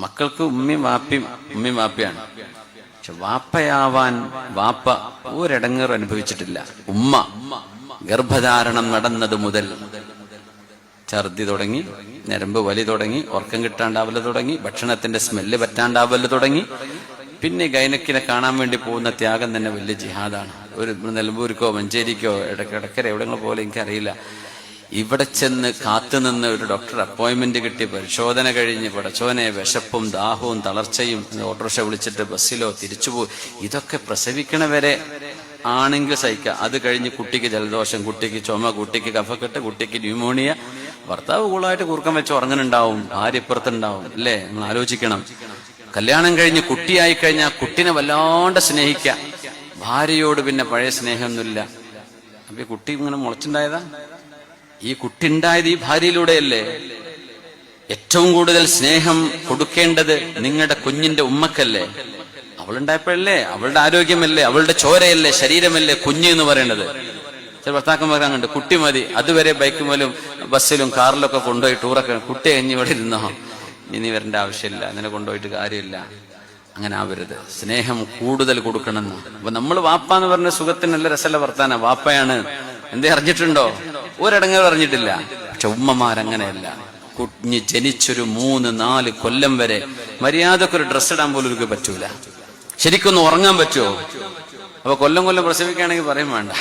മക്കൾക്ക് ഉമ്മയും വാപ്പയാണ്. പക്ഷെ വാപ്പയാവാൻ വാപ്പ ഒരിടങ്ങേറും അനുഭവിച്ചിട്ടില്ല. ഉമ്മ ഗർഭധാരണം നടന്നത് മുതൽ ഛർദി തുടങ്ങി, ഞരമ്പ് വലി തുടങ്ങി, ഉറക്കം കിട്ടാണ്ടാവല് തുടങ്ങി, ഭക്ഷണത്തിന്റെ സ്മെല്ല് പറ്റാണ്ടാവല് തുടങ്ങി. പിന്നെ ഗൈനക്കിനെ കാണാൻ വേണ്ടി പോകുന്ന ത്യാഗം തന്നെ വലിയ ജിഹാദാണ്. ഒരു നിലമ്പൂർക്കോ മഞ്ചേരിക്കോ ഇടക്കര എവിടെങ്ങളോ പോലെ എനിക്കറിയില്ല. ഇവിടെ ചെന്ന് കാത്തുനിന്ന് ഒരു ഡോക്ടർ അപ്പോയിന്റ്മെന്റ് കിട്ടി, പരിശോധന കഴിഞ്ഞ് പടച്ചോനെ വിശപ്പും ദാഹവും തളർച്ചയും ഓട്ടോറിക്ഷ വിളിച്ചിട്ട് ബസ്സിലോ തിരിച്ചുപോയി, ഇതൊക്കെ പ്രസവിക്കണവരെ ആണെങ്കിൽ സഹിക്കുക. അത് കഴിഞ്ഞ് കുട്ടിക്ക് ജലദോഷം, കുട്ടിക്ക് ചുമ, കുട്ടിക്ക് കഫക്കെട്ട്, കുട്ടിക്ക് ന്യൂമോണിയ, ഭർത്താവ് കൂളായിട്ട് കൂർക്കം വെച്ച് ഉറങ്ങുന്നുണ്ടാവും, ഭാര്യ ഇപ്പുറത്തുണ്ടാവും. അല്ലേ? നിങ്ങൾ ആലോചിക്കണം. കല്യാണം കഴിഞ്ഞ് കുട്ടിയായി കഴിഞ്ഞാൽ കുട്ടിനെ വല്ലാണ്ട് സ്നേഹിക്കുക, ഭാര്യയോട് പിന്നെ പഴയ സ്നേഹമൊന്നുമില്ല. അപ്പൊ ഈ കുട്ടി ഇങ്ങനെ മുളച്ചുണ്ടായതാ. ഈ കുട്ടി ഉണ്ടായത് ഈ ഭാര്യയിലൂടെയല്ലേ. ഏറ്റവും കൂടുതൽ സ്നേഹം കൊടുക്കേണ്ടത് നിങ്ങളുടെ കുഞ്ഞിന്റെ ഉമ്മക്കല്ലേ. അവളുണ്ടായപ്പോഴല്ലേ, അവളുടെ ആരോഗ്യമല്ലേ, അവളുടെ ചോരയല്ലേ, ശരീരമല്ലേ കുഞ്ഞ് എന്ന് പറയേണ്ടത്. ചില ഭർത്താക്കന്മാർ അങ്ങോട്ട് കുട്ടി മതി, അതുവരെ ബൈക്കുമേലും ബസ്സിലും കാറിലൊക്കെ കൊണ്ടുപോയി ടൂറൊക്കെ, കുട്ടി കഴിഞ്ഞ് ഇവിടെ ഇരുന്നോ, ഇനി വരേണ്ട ആവശ്യമില്ല, അങ്ങനെ കൊണ്ടുപോയിട്ട് കാര്യമില്ല. അങ്ങനെ ആവരുത്. സ്നേഹം കൂടുതൽ കൊടുക്കണമെന്ന്. അപ്പൊ നമ്മൾ വാപ്പ എന്ന് പറഞ്ഞ സുഖത്തിന് നല്ല രസമുള്ള വർത്താന, വാപ്പയാണ് എന്തേ അറിഞ്ഞിട്ടുണ്ടോ? ഒരടങ്ങ് അറിഞ്ഞിട്ടില്ല. പക്ഷെ ഉമ്മമാരങ്ങനെയല്ല. കുഞ്ഞ് ജനിച്ചൊരു 3-4 കൊല്ലം വരെ മര്യാദക്കൊരു ഡ്രസ്സ് ഇടാൻ പോലും ഒരു പറ്റൂല. ശരിക്കൊന്നും ഉറങ്ങാൻ പറ്റുമോ? അപ്പൊ കൊല്ലം പ്രസവിക്കുകയാണെങ്കിൽ പറയും വേണ്ട.